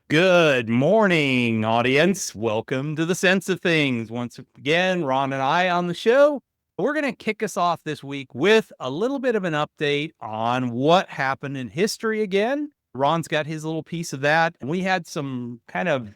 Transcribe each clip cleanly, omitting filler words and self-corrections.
Good morning, audience. Welcome to the Sense of Things. Once again, Ron and I on the show. We're going to kick us off this week with a little bit of an update on what happened in history again. Ron's got his little piece of that. And we had some kind of,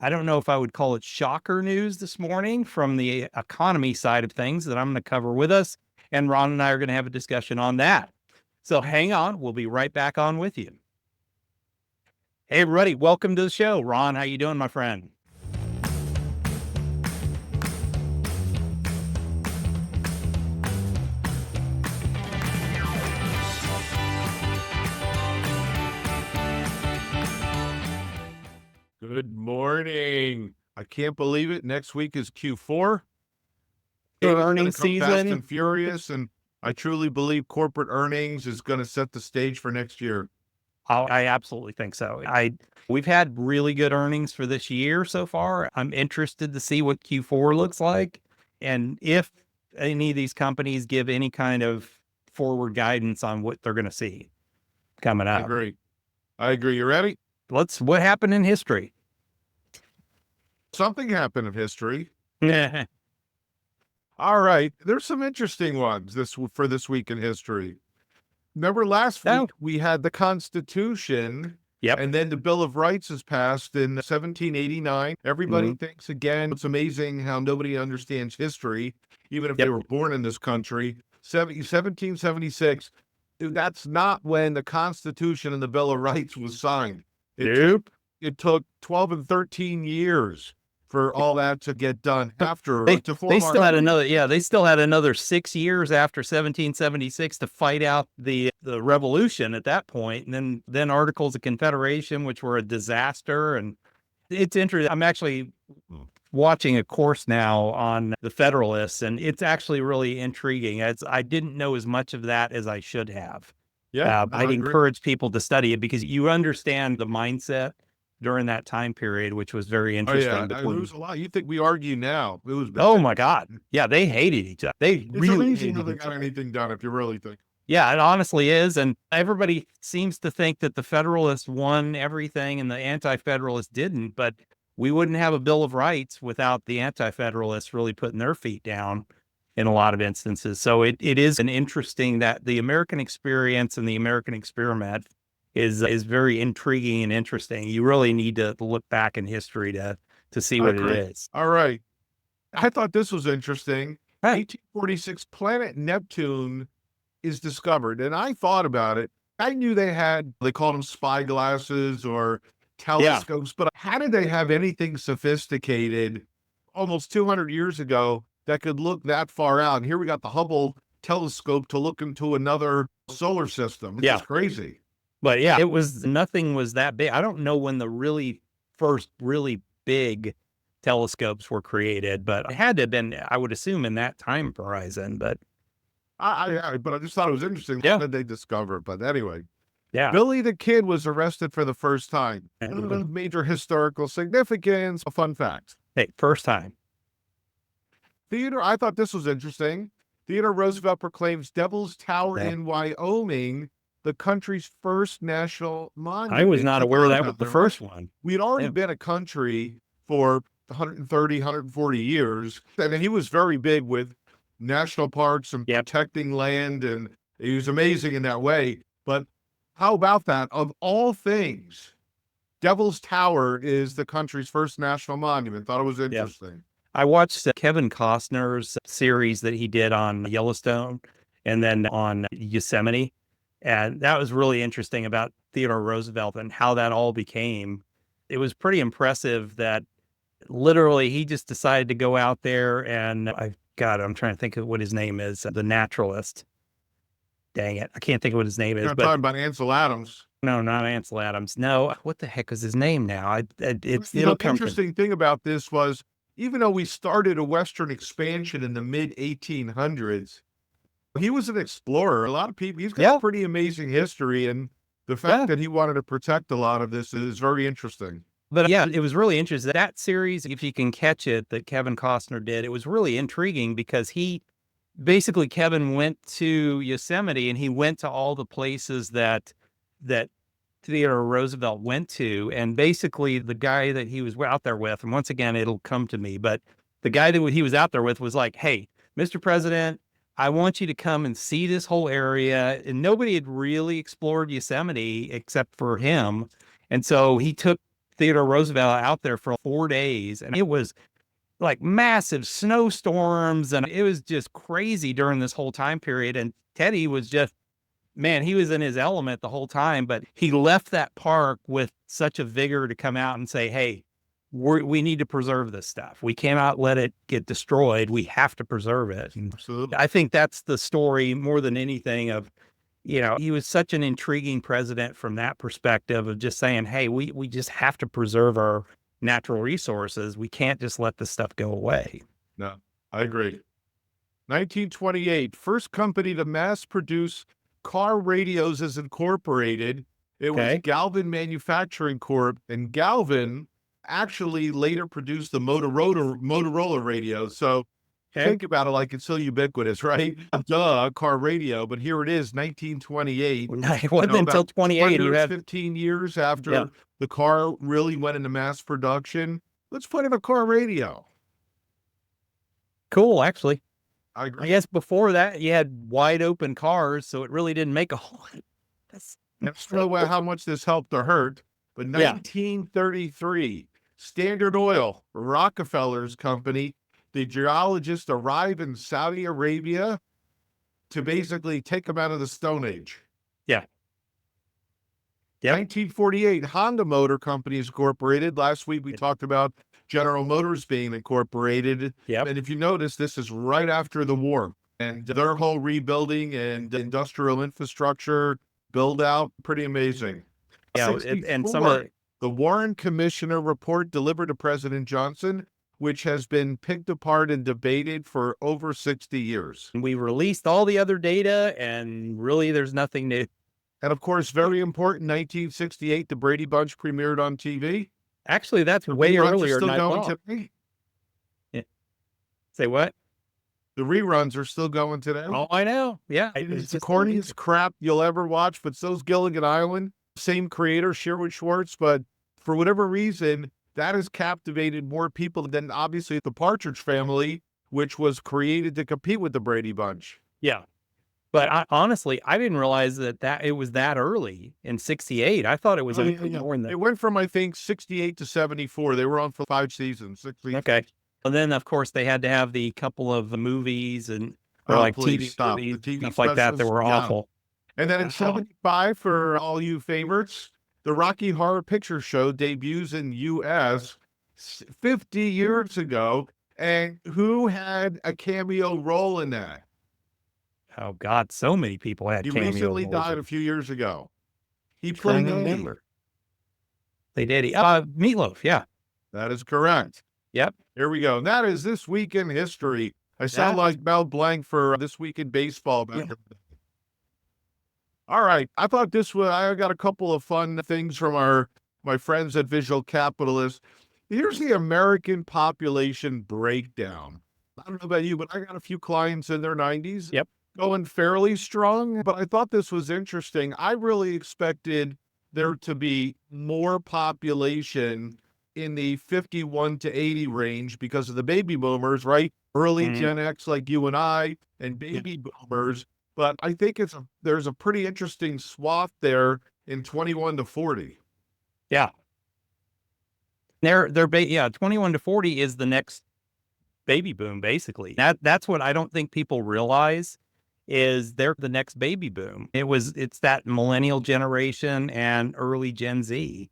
I don't know if I would call it shocker news this morning from the economy side of things that I'm going to cover with us. And Ron and I are going to have a discussion on that. So hang on. We'll be right back on with you. Hey, everybody. Welcome to the show. Ron, how you doing, my friend? Good morning. I can't believe it. Next week is Q4. Good earnings season. Fast and furious, and I truly believe corporate earnings is going to set the stage for next year. I absolutely think so. We've had really good earnings for this year so far. I'm interested to see what Q4 looks like, and if any of these companies give any kind of forward guidance on what they're going to see coming up. I agree. You ready? What happened in history? Something happened in history. Yeah. All right. There's some interesting ones for this week in history. Remember last week we had the Constitution. Yep. And then the Bill of Rights is passed in 1789. Everybody thinks, again, it's amazing how nobody understands history, even if they were born in this country. 1776, dude, that's not when the Constitution and the Bill of Rights was signed. It took 12 and 13 years for all that to get done after. They still had another 6 years after 1776 to fight out the revolution at that point. And then Articles of Confederation, which were a disaster. And it's interesting. I'm actually watching a course now on the Federalists, and it's actually really intriguing. I didn't know as much of that as I should have. Yeah, I'd encourage people to study it because you understand the mindset during that time period, which was very interesting. Oh, yeah. It was a lot. You think we argue now? It was bad. Oh my God. Yeah, they hated each other. It's really amazing how they got anything done if you really think. Yeah, it honestly is. And everybody seems to think that the Federalists won everything and the Anti-Federalists didn't, but we wouldn't have a Bill of Rights without the Anti-Federalists really putting their feet down in a lot of instances. So it is an interesting that the American experience and the American experiment is very intriguing and interesting. You really need to look back in history to see what it is. All right. I thought this was interesting. 1846, planet Neptune is discovered. And I thought about it. I knew they called them spy glasses or telescopes, but how did they have anything sophisticated almost 200 years ago that could look that far out? And here we got the Hubble telescope to look into another solar system. It's just crazy. But yeah, nothing was that big. I don't know when the first really big telescopes were created, but it had to have been, I would assume, in that time horizon. But I just thought it was interesting. How did they discover? But anyway, Billy the Kid was arrested for the first time. Major historical significance. A fun fact. Hey, first time. I thought this was interesting. Theodore Roosevelt proclaims Devil's Tower in Wyoming the country's first national monument. I was not aware that was the first one. We'd already been a country for 130, 140 years. And he was very big with national parks and protecting land. And he was amazing in that way. But how about that? Of all things, Devil's Tower is the country's first national monument. Thought it was interesting. I watched Kevin Costner's series that he did on Yellowstone and then on Yosemite. And that was really interesting about Theodore Roosevelt and how that all became. It was pretty impressive that literally he just decided to go out there and I'm trying to think of what his name is. The naturalist. Dang it. I can't think of what his name is. You're talking about Ansel Adams. No, not Ansel Adams. No. What the heck is his name now? The interesting thing about this was, even though we started a Western expansion in the mid 1800s, he was an explorer. A lot of people, he's got a pretty amazing history. And the fact that he wanted to protect a lot of this is very interesting. But yeah, it was really interesting. That series, if you can catch it, that Kevin Costner did, it was really intriguing because Kevin went to Yosemite and he went to all the places that Theodore Roosevelt went to. And basically the guy that he was out there with, and once again, it'll come to me, but the guy that he was out there with was like, hey, Mr. President, I want you to come and see this whole area. And nobody had really explored Yosemite except for him. And so he took Theodore Roosevelt out there for 4 days, and it was like massive snowstorms, and it was just crazy during this whole time period. And Teddy was just, man, he was in his element the whole time, but he left that park with such a vigor to come out and say, hey, we need to preserve this stuff. We cannot let it get destroyed. We have to preserve it. And Absolutely. I think that's the story more than anything of, he was such an intriguing president from that perspective of just saying, hey, we just have to preserve our natural resources. We can't just let this stuff go away. No, I agree. 1928, first company to mass produce car radios is incorporated. It was Galvin Manufacturing Corp. And Galvin actually later produced the Motorola radio. So think about it, like it's so ubiquitous, right? Duh, car radio. But here it is, 1928. It wasn't until 28. You had 15 years after the car really went into mass production. Let's put in a car radio. Cool, actually. I agree. I guess before that, you had wide open cars, so it really didn't make a whole lot. I don't know how much this helped or hurt, but 1933, Standard Oil, Rockefeller's company, the geologists arrive in Saudi Arabia to basically take them out of the Stone Age. Yeah. 1948, Honda Motor Company is incorporated. Last week we talked about General Motors being incorporated. And if you notice, this is right after the war. And their whole rebuilding and industrial infrastructure build out, pretty amazing. Yeah, and some of the Warren Commissioner report delivered to President Johnson, which has been picked apart and debated for over 60 years. We released all the other data, and really there's nothing new. And of course, very important, 1968, the Brady Bunch premiered on TV. Actually, that's way earlier than I going thought. today. Say what? The reruns are still going today. Oh, I know. Yeah. It's the corniest crap you'll ever watch, but so's Gilligan Island. Same creator, Sherwood Schwartz, but for whatever reason, that has captivated more people than obviously the Partridge Family, which was created to compete with the Brady Bunch. Yeah. But honestly, I didn't realize that it was that early in 68. I thought it was more in the... It went from, I think, 68 to 74. They were on for 5 seasons. 6 seasons. Okay. And then, of course, they had to have the couple of movies and like TV stuff like that were awful. And then in 75, for all you favorites, the Rocky Horror Picture Show debuts in U.S. 50 years ago. And who had a cameo role in that? Oh, God, so many people had cameo roles. He recently died a few years ago. He played Eddie. They did. Meatloaf, yeah. That is correct. Yep. Here we go. And that is This Week in History. I sound like Mel Blanc for This Week in Baseball. All right. I thought I got a couple of fun things from my friends at Visual Capitalist. Here's the American population breakdown. I don't know about you, but I got a few clients in their 90s. Yep. Going fairly strong, but I thought this was interesting. I really expected there to be more population in the 51 to 80 range because of the baby boomers, right? Early Gen X like you and I, and baby boomers. But I think there's a pretty interesting swath there in 21 to 40. Yeah. 21 to 40 is the next baby boom, basically. That's what I don't think people realize is they're the next baby boom. It's that millennial generation and early Gen Z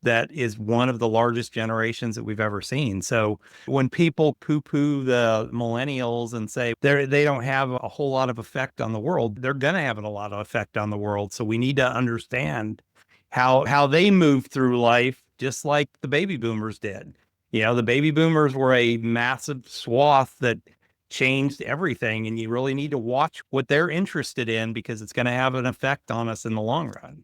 that is one of the largest generations that we've ever seen. So when people poo-poo the millennials and say they don't have a whole lot of effect on the world, they're going to have a lot of effect on the world. So we need to understand how they move through life, just like the baby boomers did. The baby boomers were a massive swath that changed everything, and you really need to watch what they're interested in because it's going to have an effect on us in the long run.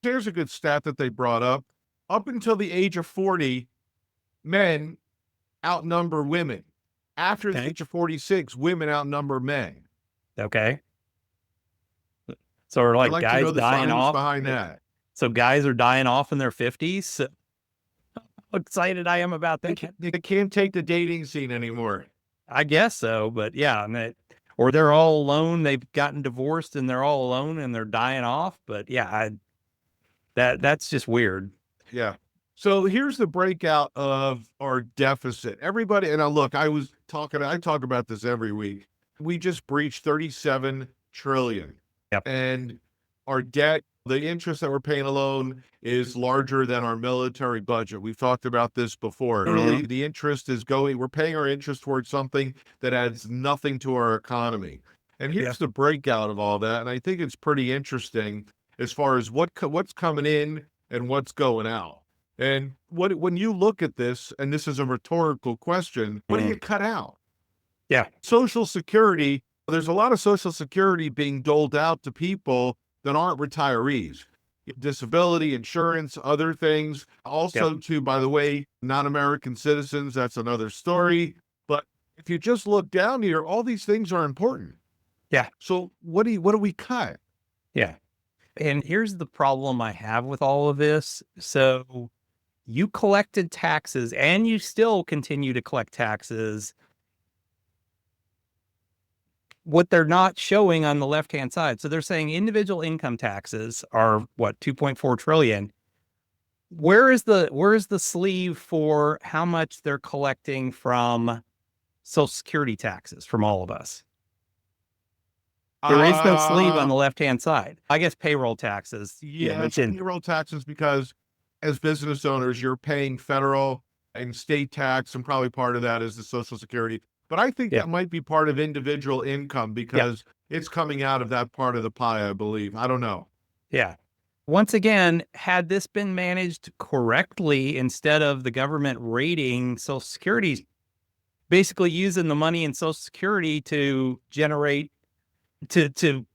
Here's a good stat that they brought up. Up until the age of 40, men outnumber women. After the age of 46, women outnumber men. Okay. So are like guys the dying off behind that. So guys are dying off in their 50s. So how excited I am about that. They can't take the dating scene anymore. I guess so, but yeah, or they're all alone. They've gotten divorced and they're all alone and they're dying off. But yeah, that's just weird. Yeah. So here's the breakout of our deficit. Everybody, and look, I talk about this every week. We just breached 37 trillion. Yep. And our debt, the interest that we're paying alone is larger than our military budget. We've talked about this before. Literally, the interest is we're paying our interest towards something that adds nothing to our economy. And here's the breakout of all that. And I think it's pretty interesting as far as what's coming in and what's going out. And when you look at this, and this is a rhetorical question, what do you cut out? Yeah. Social Security, there's a lot of Social Security being doled out to people that aren't retirees. Disability, insurance, other things. Also to, by the way, non-American citizens, that's another story. But if you just look down here, all these things are important. Yeah. So what do we cut? Yeah. And here's the problem I have with all of this. So you collected taxes and you still continue to collect taxes. What they're not showing on the left-hand side. So they're saying individual income taxes are what, 2.4 trillion. Where is the sleeve for how much they're collecting from Social Security taxes from all of us? There is no sleeve on the left-hand side. I guess payroll taxes. Yeah, payroll taxes, because as business owners, you're paying federal and state tax, and probably part of that is the Social Security. But I think that might be part of individual income, because it's coming out of that part of the pie, I believe. I don't know. Yeah. Once again, had this been managed correctly, instead of the government raiding Social Security, basically using the money in Social Security to generate, to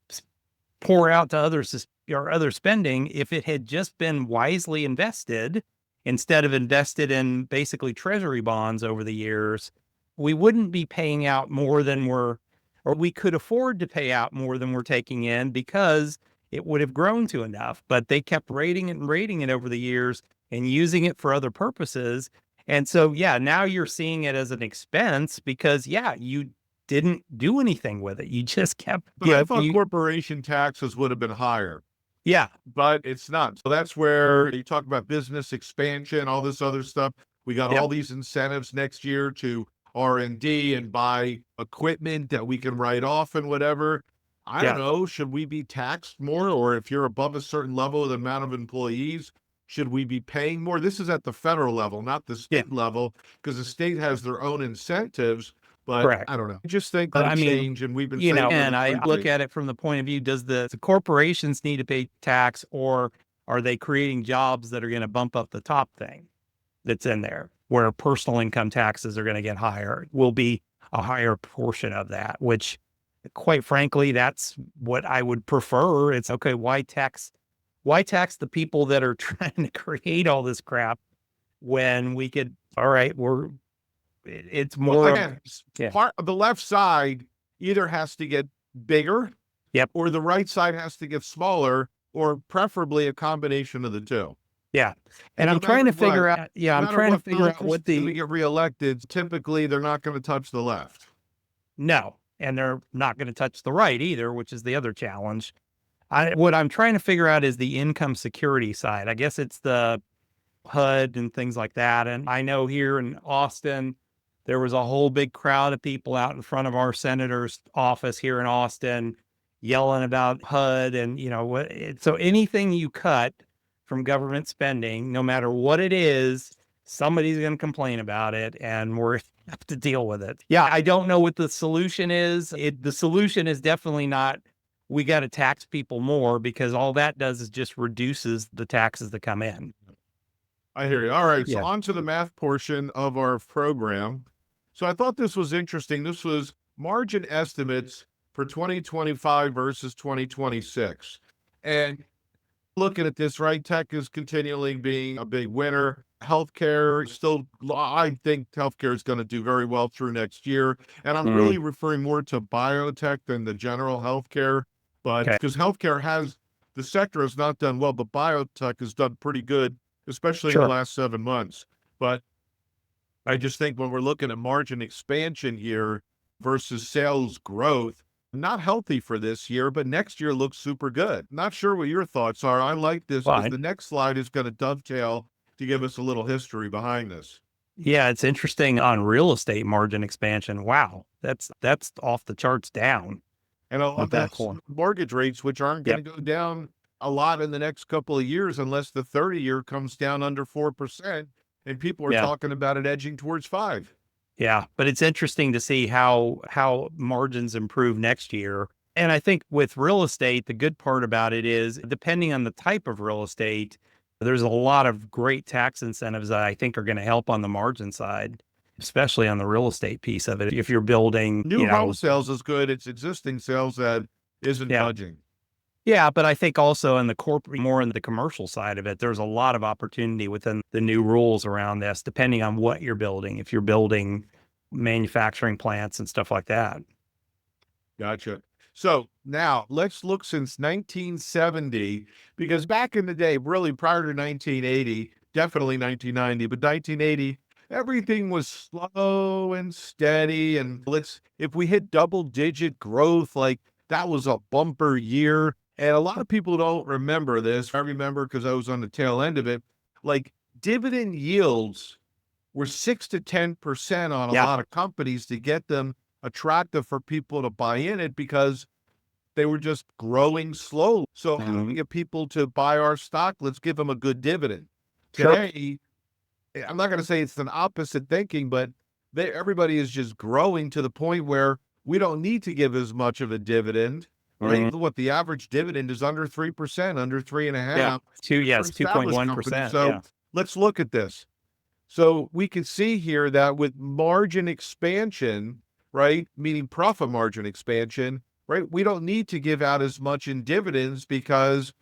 pour out to others or other spending, if it had just been wisely invested instead of invested in basically treasury bonds over the years, we wouldn't be paying out more than or we could afford to pay out more than we're taking in, because it would have grown to enough. But they kept raiding it and raiding it over the years and using it for other purposes. And so, yeah, now you're seeing it as an expense because, you didn't do anything with it. You just kept. But I thought corporation taxes would have been higher. Yeah. But it's not. So that's where you talk about business expansion, all this other stuff. We got all these incentives next year to R&D and buy equipment that we can write off and whatever. I don't know. Should we be taxed more? Or if you're above a certain level, the amount of employees, should we be paying more? This is at the federal level, not the state level, because the state has their own incentives. But I don't know. I just think that change, and we've been saying, and I look at it from the point of view, does the corporations need to pay tax, or are they creating jobs that are going to bump up the top thing that's in there, where personal income taxes are going to get higher, will be a higher portion of that, which quite frankly, that's what I would prefer. It's okay. Why tax the people that are trying to create all this crap when we could, all right, it's more part of the left side either has to get bigger, or the right side has to get smaller, or preferably a combination of the two. Yeah. And I'm trying to figure out, I'm trying to figure out what we get reelected, typically they're not going to touch the left. No. And they're not going to touch the right either, which is the other challenge. What I'm trying to figure out is the income security side. I guess it's the HUD and things like that. And I know here in Austin, there was a whole big crowd of people out in front of our senator's office here in Austin yelling about HUD and, so anything you cut from government spending, no matter what it is, somebody's going to complain about it, and we're have to deal with it. Yeah, I don't know what the solution is. The solution is definitely not, we got to tax people more, because all that does is just reduces the taxes that come in. I hear you. All right, so on to the math portion of our program. So I thought this was interesting. This was margin estimates for 2025 versus 2026. And looking at this, right, tech is continually being a big winner. Healthcare still, I think healthcare is going to do very well through next year. And I'm really referring more to biotech than the general healthcare, but because healthcare has the sector has not done well, but biotech has done pretty good, especially in the Sure. last 7 months. But I just think when we're looking at margin expansion here versus sales growth, not healthy for this year, but next year looks super good. Not sure what your thoughts are. I like this because Fine. the next slide is going to dovetail to give us a little history behind this. Yeah, it's interesting on real estate margin expansion. Wow, that's off the charts down And a lot with that that's core. mortgage rates, which aren't going Yep. to go down a lot in the next couple of years unless the 30-year comes down under 4%. And people are Yeah. talking about it edging towards 5. Yeah, but it's interesting to see how margins improve next year. And I think with real estate, the good part about it is depending on the type of real estate, there's a lot of great tax incentives that I think are going to help on the margin side, especially on the real estate piece of it. If you're building, New home sales is good. It's existing sales that isn't yeah. budging. Yeah, but I think also in the corporate, more in the commercial side of it, there's a lot of opportunity within the new rules around this, depending on what you're building. If you're building manufacturing plants and stuff like that. Gotcha. So now let's look since 1970, because back in the day, really prior to 1980, definitely 1990, but 1980, everything was slow and steady. And if we hit double digit growth, like that was a bumper year. And a lot of people don't remember this. I remember because I was on the tail end of it. Like dividend yields were 6 to 10% on a Yeah. lot of companies to get them attractive for people to buy in it because they were just growing slowly. So how do we get people to buy our stock? Let's give them a good dividend. Sure. Today, I'm not going to say it's an opposite thinking, but everybody is just growing to the point where we don't need to give as much of a dividend. Right? What the average dividend is under 3%, under 3.5%. Yeah. for It's established companies. 2.1%. So Yeah. let's look at this. So we can see here that with margin expansion, right, meaning profit margin expansion, right, we don't need to give out as much in dividends because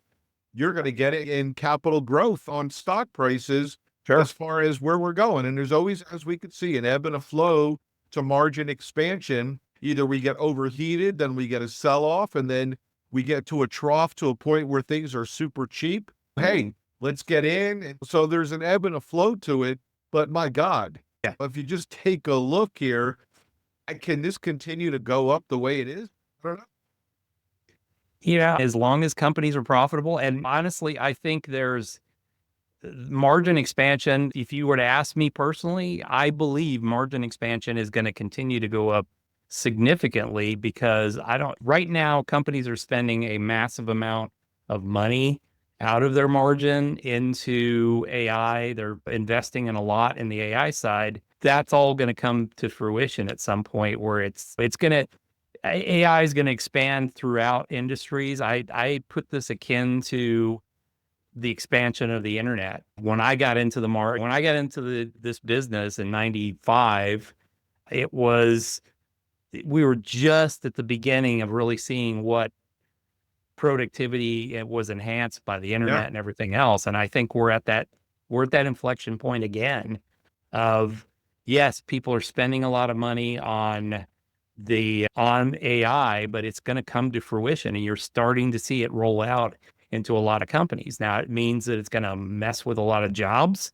you're going to get it in capital growth on stock prices Sure. as far as where we're going. And there's always, as we can see, an ebb and a flow to margin expansion. Either we get overheated, then we get a sell off, and then we get to a trough to a point where things are super cheap. Hey, let's get in. And so there's an ebb and a flow to it. But my God, Yeah. if you just take a look here, can this continue to go up the way it is? I don't know. Yeah. As long as companies are profitable. And honestly, I think there's margin expansion. If you were to ask me personally, I believe margin expansion is going to continue to go up significantly because right now, companies are spending a massive amount of money out of their margin into AI. They're investing in a lot in the AI side. That's all going to come to fruition at some point where AI is going to expand throughout industries. I put this akin to the expansion of the internet. When I got into this business in 95, we were just at the beginning of really seeing what productivity was enhanced by the internet and everything else. And I think we're at that inflection point again of, yes, people are spending a lot of money on AI, but it's going to come to fruition and you're starting to see it roll out into a lot of companies. Now it means that it's going to mess with a lot of jobs,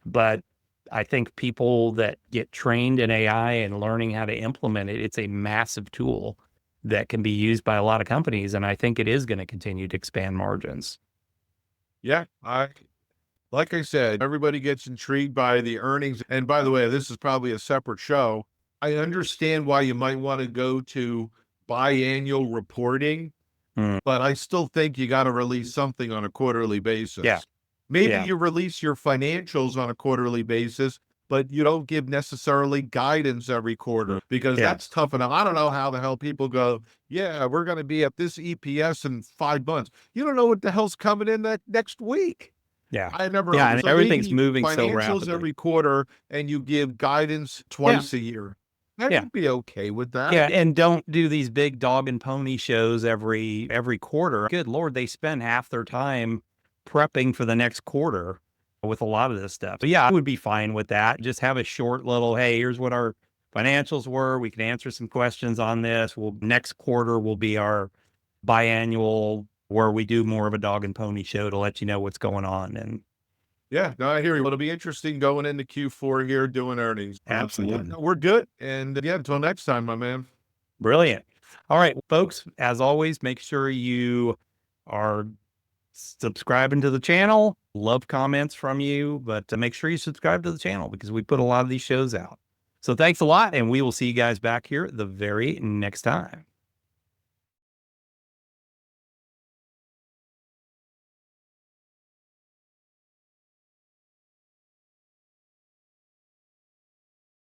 but I think people that get trained in AI and learning how to implement it, it's a massive tool that can be used by a lot of companies. And I think it is going to continue to expand margins. Yeah, like I said, everybody gets intrigued by the earnings. And by the way, this is probably a separate show. I understand why you might want to go to biannual reporting, but I still think you got to release something on a quarterly basis. Yeah. Maybe Yeah. you release your financials on a quarterly basis, but you don't give necessarily guidance every quarter because that's tough enough. I don't know how the hell people go, yeah, we're going to be at this EPS in 5 months. You don't know what the hell's coming in that next week. Yeah. I never. Yeah. And So everything's maybe moving so financials rapidly. every quarter, and you give guidance twice a year. I Yeah. would be okay with that. Yeah, and don't do these big dog and pony shows every quarter. Good Lord, they spend half their time prepping for the next quarter with a lot of this stuff. But yeah, I would be fine with that. Just have a short little, hey, here's what our financials were. We can answer some questions on this. Next quarter will be our biannual where we do more of a dog and pony show to let you know what's going on. And Yeah, no, I hear you. It'll be interesting going into Q4 here doing earnings. absolutely. We're good. And yeah, until next time, my man. Brilliant. All right, folks, as always, make sure you are subscribing to the channel. Love comments from you, but make sure you subscribe to the channel because we put a lot of these shows out. So thanks a lot, and we will see you guys back here the very next time.